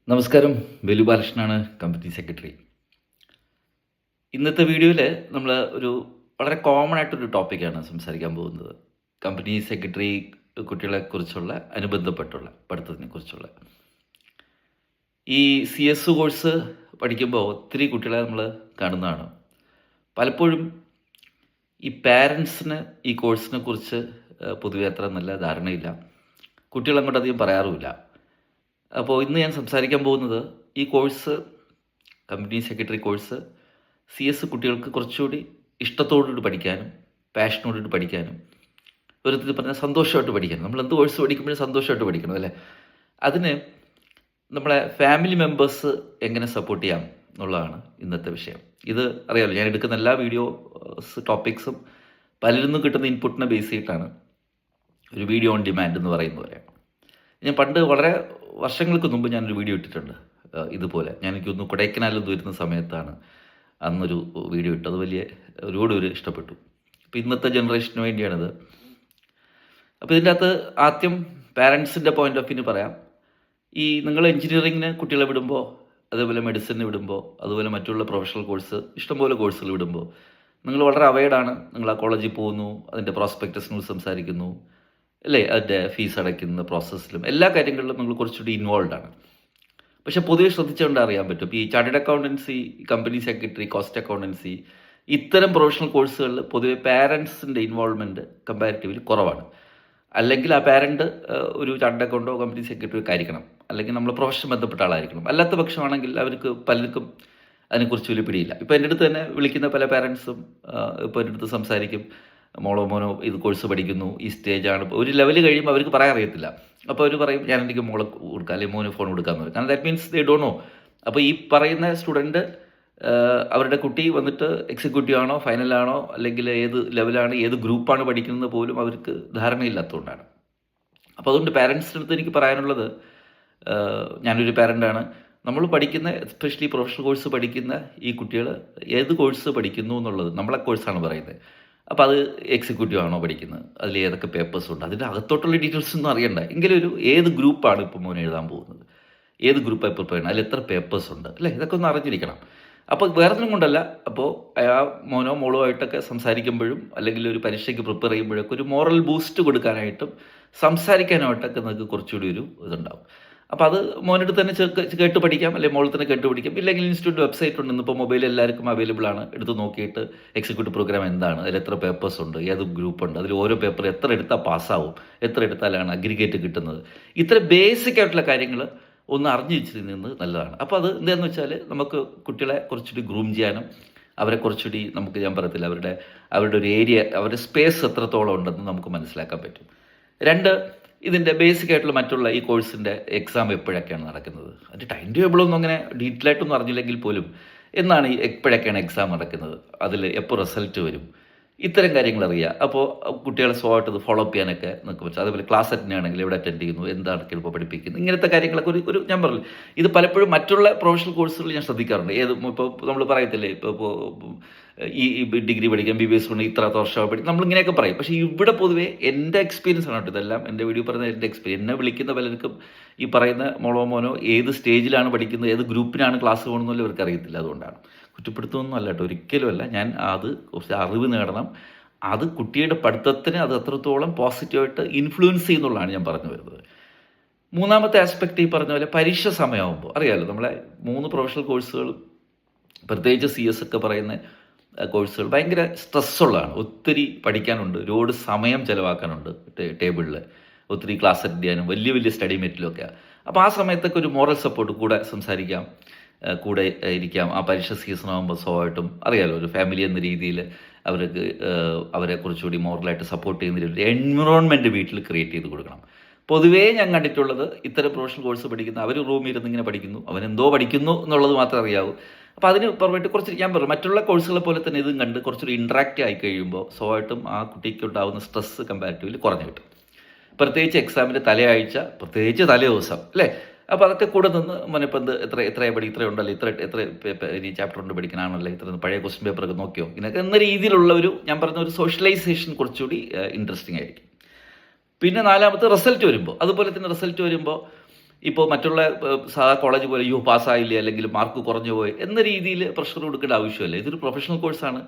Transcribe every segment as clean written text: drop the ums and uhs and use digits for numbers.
നമസ്കാരം, Velu ബാലകൃഷ്ണനാണ്, company secretary. ഇന്നത്തെ വീഡിയോയിൽ നമ്മൾ ഒരു വളരെ കോമൺ ആയിട്ടൊരു ടോപ്പിക്കാണ് സംസാരിക്കാൻ പോകുന്നത്. കമ്പനി സെക്രട്ടറി കുട്ടികളെക്കുറിച്ചുള്ള അനുബന്ധപ്പെട്ടുള്ള പഠിത്തത്തിനെക്കുറിച്ചുള്ള ഈ CS കോഴ്സ് പഠിക്കുമ്പോൾ ഒത്തിരി കുട്ടികളെ നമ്മൾ കാണുന്നതാണ്. പലപ്പോഴും ഈ പാരൻസിന് ഈ കോഴ്സിനെ കുറിച്ച് പൊതുവെ അത്ര നല്ല ധാരണയില്ല. കുട്ടികൾ അങ്ങോട്ട് അധികം പറയാറുമില്ല. അപ്പോൾ ഇന്ന് ഞാൻ സംസാരിക്കാൻ പോകുന്നത് ഈ course, company secretary course, CS കുട്ടികൾക്ക് കുറച്ചുകൂടി ഇഷ്ടത്തോടുകൂടി പഠിക്കാനും പാഷനോടുകൂടി പഠിക്കാനും, ഒരു വിധത്തിൽ പറഞ്ഞാൽ സന്തോഷമായിട്ട് പഠിക്കണം. നമ്മൾ എന്ത് കോഴ്സ് പഠിക്കുമ്പോഴും സന്തോഷമായിട്ട് പഠിക്കണം അല്ലേ? അതിന് നമ്മളെ ഫാമിലി മെമ്പേഴ്സ് എങ്ങനെ സപ്പോർട്ട് ചെയ്യാം എന്നുള്ളതാണ് ഇന്നത്തെ വിഷയം. ഇത് അറിയാമല്ലോ, ഞാൻ എടുക്കുന്ന എല്ലാ വീഡിയോസ് ടോപ്പിക്സും പലരിൽ നിന്നും കിട്ടുന്ന ഇൻപുട്ടിനെ ബേസ് ചെയ്തിട്ടാണ് ഒരു വീഡിയോ ഓൺ ഡിമാൻഡ് എന്ന് പറയുന്നത് പോലെ. ഞാൻ പണ്ട് വളരെ വർഷങ്ങൾക്ക് മുമ്പ് ഞാനൊരു വീഡിയോ ഇട്ടിട്ടുണ്ട് ഇതുപോലെ. എനിക്കൊന്ന് കൊടൈക്കനാലിൽ വരുന്ന സമയത്താണ് അന്നൊരു വീഡിയോ ഇട്ടത്. ഒരുപാട് പേര് ഇഷ്ടപ്പെട്ടു. അപ്പോൾ ഇന്നത്തെ ജനറേഷന് വേണ്ടിയാണിത്. അപ്പോൾ ഇതിൻ്റെ അകത്ത് ആദ്യം പാരൻസിൻ്റെ പോയിൻ്റ് ഓഫ് വ്യൂ പറയാം. ഈ നിങ്ങൾ എഞ്ചിനീയറിങ്ങിന് കുട്ടികളെ വിടുമ്പോൾ, അതേപോലെ മെഡിസിന് വിടുമ്പോൾ, അതുപോലെ മറ്റുള്ള പ്രൊഫഷണൽ കോഴ്സ്, ഇഷ്ടംപോലെ കോഴ്സുകൾ വിടുമ്പോൾ നിങ്ങൾ വളരെ അവയർഡാണ്. നിങ്ങൾ ആ കോളേജിൽ പോകുന്നു, അതിൻ്റെ പ്രോസ്പെക്ടസിനോട് സംസാരിക്കുന്നു അല്ലേ, അതിൻ്റെ ഫീസ് അടയ്ക്കുന്ന പ്രോസസ്സിലും എല്ലാ കാര്യങ്ങളിലും നിങ്ങൾ കുറച്ചുകൂടി ഇൻവോൾവ് ആണ്. പക്ഷേ പൊതുവെ ശ്രദ്ധിച്ചുകൊണ്ട് അറിയാൻ പറ്റും, ഈ chartered accountancy, company secretary, cost accountancy, ഇത്തരം പ്രൊഫഷണൽ കോഴ്സുകളിൽ പൊതുവെ പാരൻസിൻ്റെ ഇൻവോൾവ്മെൻറ്റ് കമ്പാരിറ്റീവ്ലി കുറവാണ്. അല്ലെങ്കിൽ ആ പാരൻറ്റ് ഒരു ചാർട്ടേഡ് അക്കൗണ്ടോ കമ്പനി സെക്രട്ടറി ഒക്കെ ആയിരിക്കണം, അല്ലെങ്കിൽ നമ്മൾ പ്രൊഫഷൻ ബന്ധപ്പെട്ട ആളായിരിക്കണം. അല്ലാത്ത പക്ഷമാണെങ്കിൽ അവർക്ക് പലർക്കും അതിനെക്കുറിച്ച് വലിയ പിടിയില്ല. ഇപ്പോൾ എൻ്റെ അടുത്ത് തന്നെ വിളിക്കുന്ന പല പാരൻസും ഇപ്പോൾ എൻ്റെ അടുത്ത് സംസാരിക്കും, മോളോ മോനോ ഇത് കോഴ്സ് പഠിക്കുന്നു, ഈ സ്റ്റേജാണ്. ഒരു ലെവൽ കഴിയുമ്പോൾ അവർക്ക് പറയാൻ അറിയത്തില്ല. അപ്പോൾ അവർ പറയും, ഞാൻ എനിക്ക് മോളെ കൊടുക്കാം അല്ലെങ്കിൽ മോന് ഫോൺ കൊടുക്കാമെന്ന് പറയും. കാരണം that means they don't know. അപ്പോൾ ഈ പറയുന്ന സ്റ്റുഡൻറ്റ് അവരുടെ കുട്ടി വന്നിട്ട് എക്സിക്യൂട്ടീവ് ആണോ, ഫൈനലാണോ, അല്ലെങ്കിൽ ഏത് ലെവലാണ്, ഏത് ഗ്രൂപ്പാണ് പഠിക്കുന്നത് പോലും അവർക്ക് ധാരണയില്ലാത്തതുകൊണ്ടാണ്. അപ്പോൾ അതുകൊണ്ട് പാരൻസിൻ്റെ അടുത്ത് എനിക്ക് പറയാനുള്ളത്, ഞാനൊരു പാരൻ്റാണ്, നമ്മൾ പഠിക്കുന്ന എസ്പെഷ്യലി പ്രൊഫഷണൽ കോഴ്സ് പഠിക്കുന്ന ഈ കുട്ടികൾ ഏത് കോഴ്സ് പഠിക്കുന്നു എന്നുള്ളത് നമ്മളെ കോഴ്സാണ് പറയുന്നത്. അപ്പോൾ അത് എക്സിക്യൂട്ടീവ് ആണോ പഠിക്കുന്നത്, അതിൽ ഏതൊക്കെ പേപ്പേഴ്സ് ഉണ്ട്, അതിൻ്റെ അകത്തോട്ടുള്ള ഡീറ്റെയിൽസ് ഒന്നും അറിയണ്ട. എങ്കിലും ഏത് ഗ്രൂപ്പാണ് ഇപ്പോൾ മോൻ എഴുതാൻ പോകുന്നത്, ഏത് ഗ്രൂപ്പാണ് ഇപ്പോൾ പറയുന്നത്, അതിൽ എത്ര പേപ്പേഴ്സ് ഉണ്ട് അല്ലേ, ഇതൊക്കെ ഒന്ന് അറിഞ്ഞിരിക്കണം. അപ്പോൾ വേറെ ഒന്നും കൊണ്ടല്ല, അപ്പോൾ ആ മോനോ മോളോ ആയിട്ടൊക്കെ സംസാരിക്കുമ്പോഴും അല്ലെങ്കിൽ ഒരു പരീക്ഷയ്ക്ക് പ്രിപ്പയർ ചെയ്യുമ്പോഴൊക്കെ ഒരു മോറൽ ബൂസ്റ്റ് കൊടുക്കാനായിട്ടും സംസാരിക്കാനായിട്ടൊക്കെ നിങ്ങൾക്ക് കുറച്ചുകൂടി ഒരു ഇതുണ്ടാവും. അപ്പോൾ അത് മോനോട് തന്നെ കേട്ട് പഠിക്കാം, അല്ലെങ്കിൽ മോളിൽ തന്നെ കേട്ട് പഠിക്കാം. ഇല്ലെങ്കിൽ ഇൻസ്റ്റിറ്റ്യൂട്ട് വെബ്സൈറ്റ് ഉണ്ട്, ഇപ്പോൾ മൊബൈൽ എല്ലാവർക്കും അവൈലബിൾ ആണ്. എടുത്ത് നോക്കിയിട്ട് എക്സിക്യൂട്ടീവ് പ്രോഗ്രാം എന്താണ്, അതിൽ എത്ര പേപ്പേഴ്സ് ഉണ്ട്, ഏത് ഗ്രൂപ്പ് ഉണ്ട്, അതിൽ ഓരോ പേപ്പർ എത്ര എടുത്താൽ പാസ്സാവും, എത്ര എടുത്താലാണ് അഗ്രിഗേറ്റ് കിട്ടുന്നത്, ഇത്ര ബേസിക് ആയിട്ടുള്ള കാര്യങ്ങൾ ഒന്ന് അറിഞ്ഞു വെച്ചിരുന്നത് നല്ലതാണ്. അപ്പോൾ അത് എന്താണെന്ന് വെച്ചാൽ നമുക്ക് കുട്ടികളെ കുറച്ചുകൂടി ഗ്രൂം ചെയ്യാനും അവരെ കുറച്ചുകൂടി ഞാൻ പറയത്തില്ല, അവരുടെ ഒരു ഏരിയ, അവരുടെ സ്പേസ് എത്രത്തോളം ഉണ്ടെന്ന് നമുക്ക് മനസ്സിലാക്കാൻ പറ്റും. രണ്ട്, ഇതിൻ്റെ ബേസിക് ആയിട്ടുള്ള മറ്റുള്ള ഈ കോഴ്സിൻ്റെ എക്സാം എപ്പോഴൊക്കെയാണ് നടക്കുന്നത്, അതിൻ്റെ ടൈം ടേബിളൊന്നും അങ്ങനെ ഡീറ്റെയിൽ ആയിട്ടൊന്നും അറിഞ്ഞില്ലെങ്കിൽ പോലും എന്നാണ് എപ്പോഴൊക്കെയാണ് എക്സാം നടക്കുന്നത്, അതിൽ എപ്പോൾ റിസൾട്ട് വരും, ഇത്തരം കാര്യങ്ങൾ അറിയുക. അപ്പോൾ കുട്ടികളെ സ്വഭാവമായിട്ട് ഇത് ഫോളോ അപ്പ് ചെയ്യാനൊക്കെ നമുക്ക് പറ്റും. അതേപോലെ ക്ലാസ് അറ്റൻഡ് ആണെങ്കിൽ എവിടെ അറ്റൻഡ് ചെയ്യുന്നു, എന്താണ് ഇപ്പോൾ പഠിപ്പിക്കുന്നത്, ഇങ്ങനത്തെ കാര്യങ്ങളൊക്കെ ഒരു ഞാൻ പറഞ്ഞു. ഇത് പലപ്പോഴും മറ്റുള്ള പ്രൊഫഷണൽ കോഴ്സുകൾ ഞാൻ ശ്രദ്ധിക്കാറുണ്ട്. ഇപ്പോൾ നമ്മൾ പറയത്തില്ലേ, ഇപ്പോൾ ഈ ഡിഗ്രി പഠിക്കാം, BBS കൊണ്ട് ഇത്ര വർഷം പഠിക്കും, നമ്മളിങ്ങനെയൊക്കെ പറയും. പക്ഷേ ഇവിടെ പൊതുവേ എൻ്റെ എക്സ്പീരിയൻസ് ആണ് കേട്ടോ, ഇതെല്ലാം എൻ്റെ വീഡിയോ പറയുന്ന എൻ്റെ എക്സ്പീരിയൻസ്. എന്നെ വിളിക്കുന്ന പലർക്കും ഈ പറയുന്ന മോനോ ഏത് സ്റ്റേജിലാണ് പഠിക്കുന്നത്, ഏത് ഗ്രൂപ്പിനാണ് ക്ലാസ് പോകുന്നതെന്നല്ല ഇവർക്ക് അറിയത്തില്ല. അതുകൊണ്ടാണ്, കുറ്റപ്പെടുത്തുന്നൊന്നും അല്ല കേട്ടോ, ഒരിക്കലുമല്ല. ഞാൻ അത് കുറച്ച് അറിവ് നേടണം, അത് കുട്ടിയുടെ പഠിത്തത്തിന് അത് എത്രത്തോളം പോസിറ്റീവായിട്ട് ഇൻഫ്ലുവൻസ് ചെയ്യുന്നുള്ളതാണ് ഞാൻ പറഞ്ഞു വരുന്നത്. മൂന്നാമത്തെ ആസ്പെക്റ്റ്, ഈ പറഞ്ഞ പോലെ പരീക്ഷ സമയമാകുമ്പോൾ അറിയാമല്ലോ, നമ്മളെ 3 പ്രൊഫഷണൽ കോഴ്സുകളും പ്രത്യേകിച്ച് CS ഒക്കെ പറയുന്ന കോഴ്സുകൾ ഭയങ്കര സ്ട്രെസ്സുള്ളതാണ്. ഒത്തിരി പഠിക്കാനുണ്ട്, ഒരുപാട് സമയം ചിലവാക്കാനുണ്ട് ടേബിളിൽ, ഒത്തിരി ക്ലാസ് അറ്റൻഡ് ചെയ്യാനും വലിയ വലിയ സ്റ്റഡി മെറ്റീരിയലൊക്കെ. അപ്പോൾ ആ സമയത്തൊക്കെ ഒരു മോറൽ സപ്പോർട്ട്, കൂടെ സംസാരിക്കാം, കൂടെ ഇരിക്കാം. ആ പരീക്ഷ സീസൺ ആകുമ്പോൾ സ്വാഭാവികമായിട്ടും അറിയാമല്ലോ, ഒരു ഫാമിലി എന്ന രീതിയിൽ അവരെ കുറച്ചുകൂടി മോറലായിട്ട് സപ്പോർട്ട് ചെയ്യുന്ന ഒരു എൻവിറോൺമെൻറ്റ് വീട്ടിൽ ക്രിയേറ്റ് ചെയ്ത് കൊടുക്കണം. പൊതുവേ ഞാൻ കണ്ടിട്ടുള്ളത്, ഇത്തരം പ്രൊഫഷണൽ കോഴ്സ് പഠിക്കുന്ന അവർ റൂമിൽ ഇരുന്ന് ഇങ്ങനെ പഠിക്കുന്നു, അവനെന്തോ പഠിക്കുന്നു എന്നുള്ളത് മാത്രമേ അറിയാവൂ. അപ്പോൾ അതിന് പുറമായിട്ട് കുറച്ച് ഞാൻ പറഞ്ഞു, മറ്റുള്ള കോഴ്സുകളെ പോലെ തന്നെ ഇതും കണ്ട് കുറച്ചൊരു ഇൻട്രാക്റ്റ് ആയി കഴിയുമ്പോൾ സ്വാഭാവികമായിട്ടും ആ കുട്ടിക്ക് ഉണ്ടാകുന്ന സ്ട്രെസ്സ് കമ്പാരിറ്റീവ്ലി കുറഞ്ഞു കിട്ടും. പ്രത്യേകിച്ച് എക്സാമിൻ്റെ തലയാഴ്ച, പ്രത്യേകിച്ച് തലേ ദിവസം അല്ലേ. അപ്പോൾ അതൊക്കെ കൂടെ നിന്ന് മോനിപ്പോൾ എത്രയാണ് ഇത്രയുണ്ടല്ലോ, എത്ര ഇനി ചാപ്റ്റർ കൊണ്ട് പഠിക്കാനാണല്ലോ, ഇത്ര പഴയ ക്വസ്റ്റ്യൻ പേപ്പറൊക്കെ നോക്കിയോ, ഇങ്ങനെയൊക്കെ എന്ന രീതിയിലുള്ള ഞാൻ പറഞ്ഞ ഒരു സോഷ്യലൈസേഷൻ കുറച്ചുകൂടി ഇൻട്രസ്റ്റിംഗ് ആയിരിക്കും. പിന്നെ നാലാമത്തെ റിസൾട്ട് വരുമ്പോൾ, അതുപോലെ തന്നെ റിസൾട്ട് വരുമ്പോൾ ഇപ്പോൾ മറ്റുള്ള സാധാ കോളേജ് പോലെ അയ്യോ പാസ്സായില്ലേ അല്ലെങ്കിൽ മാർക്ക് കുറഞ്ഞു പോയി എന്ന രീതിയിൽ പ്രഷർ കൊടുക്കേണ്ട ആവശ്യമില്ല. ഇതൊരു പ്രൊഫഷണൽ കോഴ്സാണ്.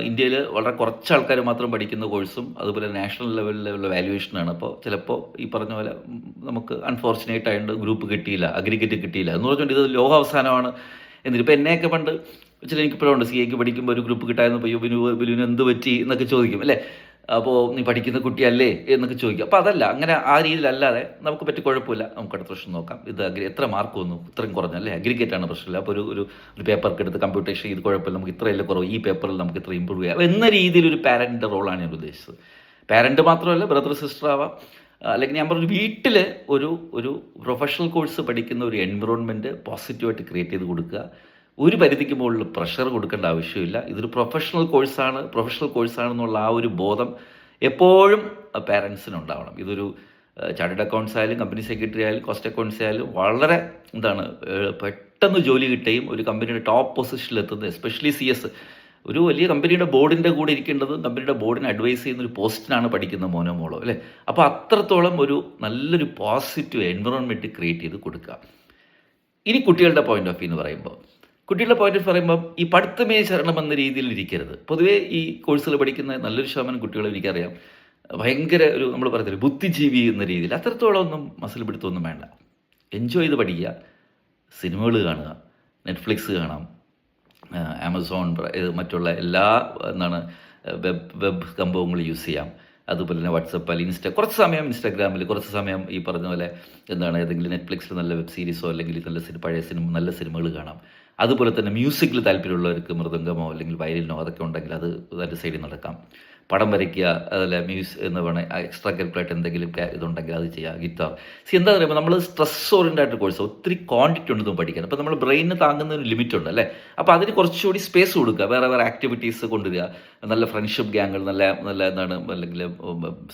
ഇന്ത്യയിൽ വളരെ കുറച്ച് ആൾക്കാർ മാത്രം പഠിക്കുന്ന കോഴ്സും അതുപോലെ നാഷണൽ ലെവലിലുള്ള വാല്യുവേഷനാണ്. അപ്പോൾ ചിലപ്പോൾ ഈ പറഞ്ഞ പോലെ നമുക്ക് അൺഫോർച്ചുനേറ്റ് ആയിട്ട് ഗ്രൂപ്പ് കിട്ടിയില്ല, അഗ്രിഗേറ്റ് കിട്ടിയില്ല എന്ന് പറഞ്ഞുകൊണ്ട് ഇത് ലോകാവസാനമാണ് എന്നിട്ട് ഇപ്പോൾ എന്നെയൊക്കെ പണ്ട് വെച്ചാൽ എനിക്കിപ്പോഴും ഉണ്ട്, CA പഠിക്കുമ്പോൾ ഒരു ഗ്രൂപ്പ് കിട്ടായിരുന്നു, അയ്യോ ബിനുവിന് എന്ത് പറ്റി എന്നൊക്കെ ചോദിക്കും അല്ലേ, അപ്പോൾ നീ പഠിക്കുന്ന കുട്ടിയല്ലേ എന്നൊക്കെ ചോദിക്കും. അപ്പോൾ അതല്ല, അങ്ങനെ ആ രീതിയിലല്ലാതെ നമുക്ക് പറ്റി കുഴപ്പമില്ല, നമുക്ക് അടുത്ത പ്രശ്നം നോക്കാം, ഇത് എത്ര മാർക്ക് വന്നു, ഇത്രയും കുറഞ്ഞു അല്ലേ, അഗ്രിഗേറ്റ് ആണ് പ്രശ്നമില്ല, അപ്പോൾ ഒരു പേപ്പർക്ക് എടുത്ത് കമ്പ്യൂട്ടേഷൻ ഇത് കുഴപ്പമില്ല, നമുക്ക് ഇത്രയല്ലേ കുറവ്, ഈ പേപ്പറിൽ നമുക്ക് ഇത്ര ഇമ്പ്രൂവ് ചെയ്യാം എന്ന രീതിയിലൊരു പാരൻറ്റിൻ്റെ റോളാണ് ഞാൻ ഉദ്ദേശിച്ചത്. പാരൻറ്റ് മാത്രമല്ല, ബ്രദർ സിസ്റ്റർ ആവാം, അല്ലെങ്കിൽ ഞാൻ പറഞ്ഞു വീട്ടിൽ ഒരു പ്രൊഫഷണൽ കോഴ്സ് പഠിക്കുന്ന ഒരു എൻവിറോൺമെൻറ്റ് പോസിറ്റീവായിട്ട് ക്രിയേറ്റ് ചെയ്ത് കൊടുക്കുക. ഒരു പരിധിക്ക് മുകളിൽ പ്രഷർ കൊടുക്കേണ്ട ആവശ്യമില്ല. ഇതൊരു പ്രൊഫഷണൽ കോഴ്സാണെന്നുള്ള ആ ഒരു ബോധം എപ്പോഴും പാരൻസിനുണ്ടാവണം. ഇതൊരു ചാർട്ടേഡ് അക്കൗണ്ട്സ് ആയാലും കമ്പനി സെക്രട്ടറി ആയാലും കോസ്റ്റ് അക്കൗണ്ട്സ് ആയാലും വളരെ പെട്ടെന്ന് ജോലി കിട്ടുകയും ഒരു കമ്പനിയുടെ ടോപ്പ് പൊസിഷനിലെത്തുന്നത്, എസ്പെഷ്യലി CS ഒരു വലിയ കമ്പനിയുടെ ബോർഡിൻ്റെ കൂടെ ഇരിക്കേണ്ടതും കമ്പനിയുടെ ബോർഡിനെ അഡ്വൈസ് ചെയ്യുന്ന ഒരു പോസ്റ്റിനാണ് പഠിക്കുന്ന മോനോ മോളോ അല്ലേ. അപ്പോൾ അത്രത്തോളം ഒരു നല്ലൊരു പോസിറ്റീവ് എൻവിറോൺമെൻറ്റ് ക്രിയേറ്റ് ചെയ്ത് കൊടുക്കുക. ഇനി കുട്ടികളുടെ പോയിന്റ് ഓഫ് വ്യൂ എന്ന് പറയുമ്പോൾ ഈ പഠിത്തമേ ശരണം എന്ന രീതിയിൽ ഇരിക്കരുത്. പൊതുവേ ഈ കോഴ്സുകൾ പഠിക്കുന്ന നല്ലൊരു ശതമാനം കുട്ടികളെ എനിക്കറിയാം ഭയങ്കര നമ്മൾ പറയത്തില്ല ബുദ്ധിജീവി എന്ന രീതിയിൽ, അത്രത്തോളം ഒന്നും മസിൽ പിടുത്തമൊന്നും വേണ്ട. എൻജോയ് ചെയ്ത് പഠിക്കുക, സിനിമകൾ കാണുക, നെറ്റ്ഫ്ലിക്സ് കാണാം, ആമസോൺ മറ്റുള്ള എല്ലാ വെബ് സംഭവങ്ങൾ യൂസ് ചെയ്യാം. അതുപോലെ തന്നെ വാട്സപ്പ് അല്ലെങ്കിൽ കുറച്ച് സമയം ഇൻസ്റ്റാഗ്രാമിൽ, കുറച്ച് സമയം ഈ പറഞ്ഞ പോലെ ഏതെങ്കിലും നെറ്റ്ഫ്ലിക്സിൽ നല്ല വെബ് സീരീസോ അല്ലെങ്കിൽ നല്ല സിനിമകൾ കാണാം. അതുപോലെ തന്നെ മ്യൂസിക്കിൽ താല്പര്യമുള്ളവർക്ക് മൃദംഗമോ അല്ലെങ്കിൽ വയലിനോ അതൊക്കെ ഉണ്ടെങ്കിൽ അത് അതിൻ്റെ സൈഡിൽ നടക്കാം. പടം വരയ്ക്കുക, അതല്ല എന്ന് പറഞ്ഞാൽ എക്സ്ട്രാ കരിക്കുലർ എന്തെങ്കിലും ഇതുണ്ടെങ്കിൽ അത് ചെയ്യുക. ഗിറ്റാർ എന്താ പറയുമ്പോൾ നമ്മൾ സ്ട്രെസ് ഓറിയൻറ്റഡ് കോഴ്സ് ഒത്തിരി ക്വാണ്ടിറ്റി ഉണ്ട് പഠിക്കാൻ. അപ്പോൾ നമ്മൾ ബ്രെയിനിന് താങ്ങുന്ന ഒരു ലിമിറ്റ് ഉണ്ട് അല്ലേ. അപ്പോൾ അതിന് കുറച്ചുകൂടി സ്പേസ് കൊടുക്കുക, വേറെ ആക്ടിവിറ്റീസ് കൊണ്ടുവരിക, നല്ല ഫ്രണ്ട്ഷിപ്പ് ഗ്യാങ്ങൾ, നല്ല അല്ലെങ്കിൽ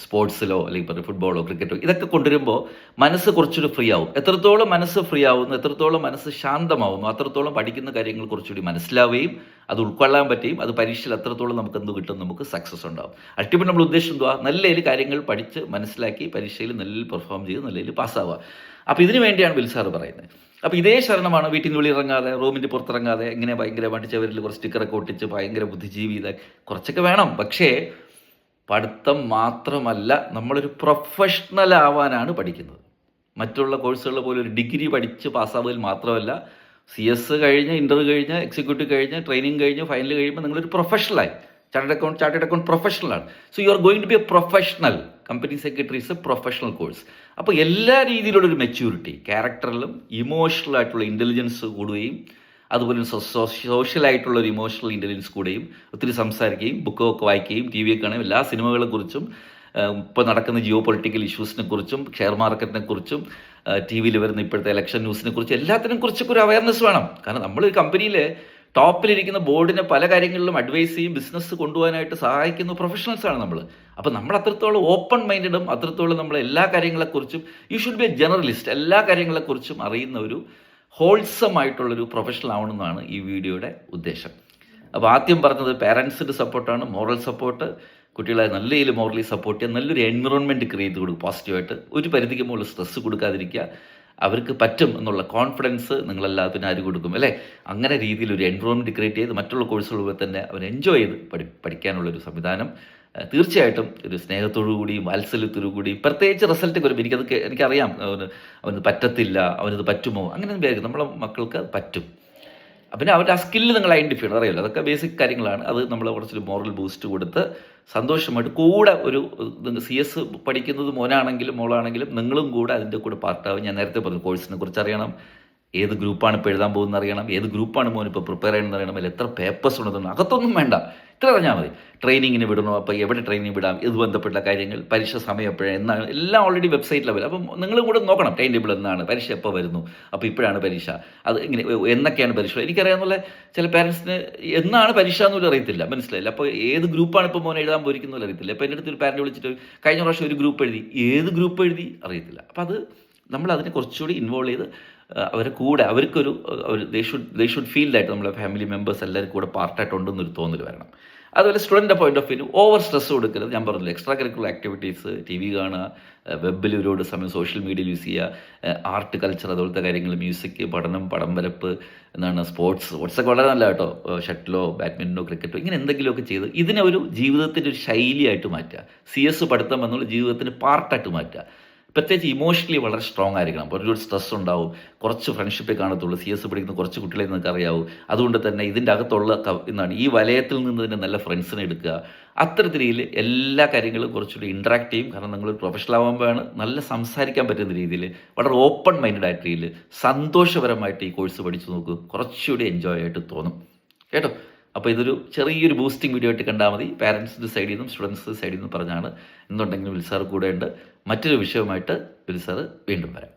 സ്പോർട്സിലോ അല്ലെങ്കിൽ ഫുട്ബോളോ ക്രിക്കറ്റോ ഇതൊക്കെ കൊണ്ടുവരുമ്പോൾ മനസ്സ് കുറച്ചുകൂടി ഫ്രീ ആവും. എത്രത്തോളം മനസ്സ് ഫ്രീ ആവുന്നു, എത്രത്തോളം മനസ്സ് ശാന്തമാവുന്നു, അത്രത്തോളം പഠിക്കുന്ന കാര്യങ്ങൾ കുറച്ചുകൂടി മനസ്സിലാവുകയും അത് ഉൾക്കൊള്ളാൻ പറ്റുകയും അത് പരീക്ഷയിൽ അത്രത്തോളം നമുക്ക് എന്ത് കിട്ടും, നമുക്ക് സക്സസ് ഉണ്ടാവും. അൾട്ടിമേറ്റ് നമ്മൾ ഉദ്ദേശം എന്തുവാ, നല്ല രീതിയിൽ കാര്യങ്ങൾ പഠിച്ച് മനസ്സിലാക്കി പരീക്ഷയിൽ നല്ല പെർഫോം ചെയ്ത് നല്ല രീതിയിൽ പാസ്സാവുക. അപ്പോൾ ഇതിനു വേണ്ടിയാണ് ബിൽ സാറ് പറയുന്നത്. അപ്പോൾ ഇതേ ശരണമാണ് വീട്ടിൽ നിന്ന് വെളിയിറങ്ങാതെ, റൂമിൻ്റെ പുറത്തിറങ്ങാതെ, ഇങ്ങനെ ഭയങ്കര വണ്ടിച്ചവരിൽ കുറച്ച് സ്റ്റിക്കറൊക്കെ ഒട്ടിച്ച് ഭയങ്കര ബുദ്ധിജീവി കുറച്ചൊക്കെ വേണം. പക്ഷേ പഠിത്തം മാത്രമല്ല, നമ്മളൊരു പ്രൊഫഷണൽ ആവാനാണ് പഠിക്കുന്നത്. മറ്റുള്ള കോഴ്സുകൾ പോലെ ഒരു ഡിഗ്രി പഠിച്ച് പാസ്സാവതിൽ മാത്രമല്ല, CS കഴിഞ്ഞ്, ഇൻ്റർവ്യൂ കഴിഞ്ഞ്, എക്സിക്യൂട്ടീവ് കഴിഞ്ഞ്, ട്രെയിനിങ് കഴിഞ്ഞ്, ഫൈനൽ കഴിയുമ്പോൾ നിങ്ങളൊരു പ്രൊഫഷണലായി. ചാർട്ടേഡ് അക്കൗണ്ട് പ്രൊഫഷണലാണ്. So you are going to be a professional. Company secretary is a professional course. അപ്പോൾ എല്ലാ രീതിയിലുള്ളൊരു മെച്യൂരിറ്റി, ക്യാരക്ടറിലും ഇമോഷണൽ ആയിട്ടുള്ള ഇൻ്റലിജൻസ് കൂടുകയും അതുപോലെ സോഷ്യലായിട്ടുള്ള ഒരു ഇമോഷണൽ ഇൻ്റലിജൻസ് കൂടുകയും ഒത്തിരി സംസാരിക്കുകയും ബുക്കൊക്കെ വായിക്കുകയും TV ഒക്കെ കാണുകയും എല്ലാ സിനിമകളെക്കുറിച്ചും ഇപ്പോൾ നടക്കുന്ന ജിയോ പൊളിറ്റിക്കൽ ഇഷ്യൂസിനെ കുറിച്ചും ഷെയർ മാർക്കറ്റിനെ കുറിച്ചും TV വരുന്ന ഇപ്പോഴത്തെ ഇലക്ഷൻ ന്യൂസിനെ കുറിച്ച് എല്ലാത്തിനും കുറിച്ചൊക്കെ ഒരു അവയർനെസ് വേണം. കാരണം നമ്മൾ കമ്പനിയിൽ ടോപ്പിലിരിക്കുന്ന ബോർഡിനെ പല കാര്യങ്ങളിലും അഡ്വൈസ് ചെയ്യും, ബിസിനസ് കൊണ്ടുപോകാനായിട്ട് സഹായിക്കുന്ന പ്രൊഫഷണൽസാണ് നമ്മൾ. അപ്പോൾ നമ്മൾ അത്രത്തോളം ഓപ്പൺ മൈൻഡും അത്രത്തോളം നമ്മൾ എല്ലാ കാര്യങ്ങളെക്കുറിച്ചും you should be A generalist, എല്ലാ കാര്യങ്ങളെക്കുറിച്ചും അറിയുന്ന ഒരു ഹോൾസം ആയിട്ടുള്ളൊരു പ്രൊഫഷണൽ ആവണമെന്നാണ് ഈ വീഡിയോയുടെ ഉദ്ദേശം. അപ്പോൾ ആദ്യം പറഞ്ഞത് പാരൻസിൻ്റെ സപ്പോർട്ടാണ്, മോറൽ സപ്പോർട്ട്, കുട്ടികളെ നല്ല രീതിയിൽ മോറലി സപ്പോർട്ട് ചെയ്യുക, നല്ലൊരു എൻവിറോൺമെൻറ്റ് ക്രിയേറ്റ് ചെയ്ത് കൊടുക്കുക പോസിറ്റീവായിട്ട്, ഒരു പരിധിക്ക് മുകളിൽ സ്ട്രെസ് കൊടുക്കാതിരിക്കുക, അവർക്ക് പറ്റും എന്നുള്ള കോൺഫിഡൻസ് നിങ്ങളെല്ലാത്തിനും ആര് കൊടുക്കും അല്ലേ. അങ്ങനെ രീതിയിൽ ഒരു എൻവിറോൺമെൻറ്റ് ക്രിയേറ്റ് ചെയ്ത് മറ്റുള്ള കോഴ്സുകൾ പോലെ തന്നെ അവർ എൻജോയ് ചെയ്ത് പഠിക്കാനുള്ളൊരു സംവിധാനം തീർച്ചയായിട്ടും ഒരു സ്നേഹത്തോടു കൂടിയും വാത്സല്യത്തോടു കൂടിയും, പ്രത്യേകിച്ച് റിസൾട്ട് വരുമ്പോൾ എനിക്കറിയാം അവന് പറ്റത്തില്ല, അവനത് പറ്റുമോ, അങ്ങനെ വിചാരിക്കും. നമ്മളെ മക്കൾക്ക് പറ്റും. പിന്നെ അവരുടെ ആ സ്കില്ല് നിങ്ങൾ ഐഡൻറ്റിഫൈ ചെയ്യണം, അറിയില്ല, അതൊക്കെ ബേസിക് കാര്യങ്ങളാണ്. അത് നമ്മൾ കുറച്ചൊരു മോറൽ ബൂസ്റ്റ് കൊടുത്ത് സന്തോഷമായിട്ട് കൂടെ ഒരു CS പഠിക്കുന്നത് മോനാണെങ്കിലും മോളാണെങ്കിലും നിങ്ങളും കൂടെ അതിൻ്റെ കൂടെ പാർട്ടാവും. ഞാൻ നേരത്തെ പറഞ്ഞു, കോഴ്സിനെ കുറിച്ച് അറിയണം, ഏത് ഗ്രൂപ്പാണ് ഇപ്പോൾ എഴുതാൻ പോകുന്നത് അറിയണം, ഏത് ഗ്രൂപ്പാണ് മോൻ ഇപ്പോൾ പ്രിപ്പയർ ചെയ്യണമെന്ന് അറിയണം, അതിൽ എത്ര പേപ്പേഴ്സ് ഉണ്ടെന്ന് അകത്തൊന്നും വേണ്ട, ഇത്ര അറിഞ്ഞാൽ മതി. ട്രെയിനിങ്ങിന് വിടണോ, അപ്പോൾ എവിടെ ട്രെയിനിങ് വിടാം, ഇത് ബന്ധപ്പെട്ട കാര്യങ്ങൾ, പരീക്ഷ സമയം എപ്പോഴാണ്, എന്നാണ്, എല്ലാം ഓൾറെഡി വെബ്സൈറ്റിൽ വരും. അപ്പം നിങ്ങളും കൂടെ നോക്കണം ടൈം ടേബിൾ എന്നാണ്, പരീക്ഷ എപ്പോൾ വരുന്നു, അപ്പോൾ ഇപ്പോഴാണ് പരീക്ഷ, അത് ഇങ്ങനെ എന്നൊക്കെയാണ് പരീക്ഷ. എനിക്കറിയാമെന്നുള്ള ചില പാരൻസിന് എന്നാണ് പരീക്ഷ എന്നുപോലും അറിയത്തില്ല, മനസ്സിലായില്ല. അപ്പോൾ ഏത് ഗ്രൂപ്പാണ് ഇപ്പോൾ മോൻ എഴുതാൻ പോയിരിക്കുന്നത് അറിയത്തില്ല. അപ്പോൾ എൻ്റെ അടുത്ത് ഒരു പാരൻറ്റ് വിളിച്ചിട്ട് കഴിഞ്ഞ പ്രാവശ്യം ഒരു ഗ്രൂപ്പ് എഴുതി, ഏത് ഗ്രൂപ്പ് എഴുതി അറിയത്തില്ല. അപ്പോൾ അത് നമ്മൾ അതിനെ കുറച്ചുകൂടി ഇൻവോൾവ് ചെയ്ത് അവരെ കൂടെ അവർക്കൊരു ദേ ഷുഡ് ഫീൽ ദാറ്റ് നമ്മളെ ഫാമിലി മെമ്പേഴ്സ് എല്ലാവരും കൂടെ പാർട്ടായിട്ടുണ്ടെന്നൊരു തോന്നൽ വരണം. അതുപോലെ സ്റ്റുഡൻറ്റിൻ്റെ point of view over stress കൊടുക്കരുത്. ഞാൻ പറഞ്ഞില്ല, extra curricular activities, TV കാണുക, വെബിൽ ഒരുപാട് സമയം സോഷ്യൽ മീഡിയയിൽ യൂസ് ചെയ്യുക, ആർട്ട് കൾച്ചർ അതുപോലത്തെ കാര്യങ്ങൾ, മ്യൂസിക്, പഠനം, പടം വരപ്പ്, സ്പോർട്സൊക്കെ വളരെ നല്ല കേട്ടോ. ഷട്ടിലോ ബാഡ്മിൻ്റനോ ക്രിക്കറ്റോ ഇങ്ങനെ എന്തെങ്കിലുമൊക്കെ ചെയ്ത് ഇതിനെ ഒരു ജീവിതത്തിൻ്റെ ഒരു ശൈലിയായിട്ട് മാറ്റുക. CS പഠിത്തം എന്നുള്ള ജീവിതത്തിൻ്റെ പാർട്ടായിട്ട് മാറ്റുക. പ്രത്യേകിച്ച് ഇമോഷണലി വളരെ സ്ട്രോങ് ആയിരിക്കണം. ഒരു സ്ട്രെസ് ഉണ്ടാവും, കുറച്ച് ഫ്രണ്ട്ഷിപ്പേ കാണത്തുള്ളൂ. CS പഠിക്കുന്ന കുറച്ച് കുട്ടികളെ നിങ്ങൾക്ക് അറിയാവൂ. അതുകൊണ്ട് തന്നെ ഇതിൻ്റെ അകത്തുള്ള എന്താണ് ഈ വലയത്തിൽ നിന്ന് തന്നെ നല്ല ഫ്രണ്ട്സിനെ എടുക്കുക. അത്തരത്തിൽ എല്ലാ കാര്യങ്ങളും കുറച്ചുകൂടി ഇൻട്രാക്ട് ചെയ്യും. കാരണം നിങ്ങൾ പ്രൊഫഷണൽ ആകുമ്പോഴാണ് നല്ല സംസാരിക്കാൻ പറ്റുന്ന രീതിയിൽ വളരെ ഓപ്പൺ മൈൻഡഡ് ആയിട്ട് രീതിയിൽ സന്തോഷപരമായിട്ട് ഈ കോഴ്സ് പഠിച്ചു നോക്കൂ. കുറച്ചുകൂടി എൻജോയ് ആയിട്ട് തോന്നും കേട്ടോ. അപ്പോൾ ഇതൊരു ചെറിയൊരു ബൂസ്റ്റിംഗ് വീഡിയോ ആയിട്ട് കണ്ടാൽ മതി. പാരൻസിൻ്റെ സൈഡിൽ നിന്നും സ്റ്റുഡൻസിൻ്റെ സൈഡിൽ നിന്നും പറഞ്ഞാണ്. എന്നുണ്ടെങ്കിലും വിൽ സാർ കൂടെ ഉണ്ട്. മറ്റൊരു വിഷയവുമായിട്ട് വിൽ സാർ വീണ്ടും വരാം.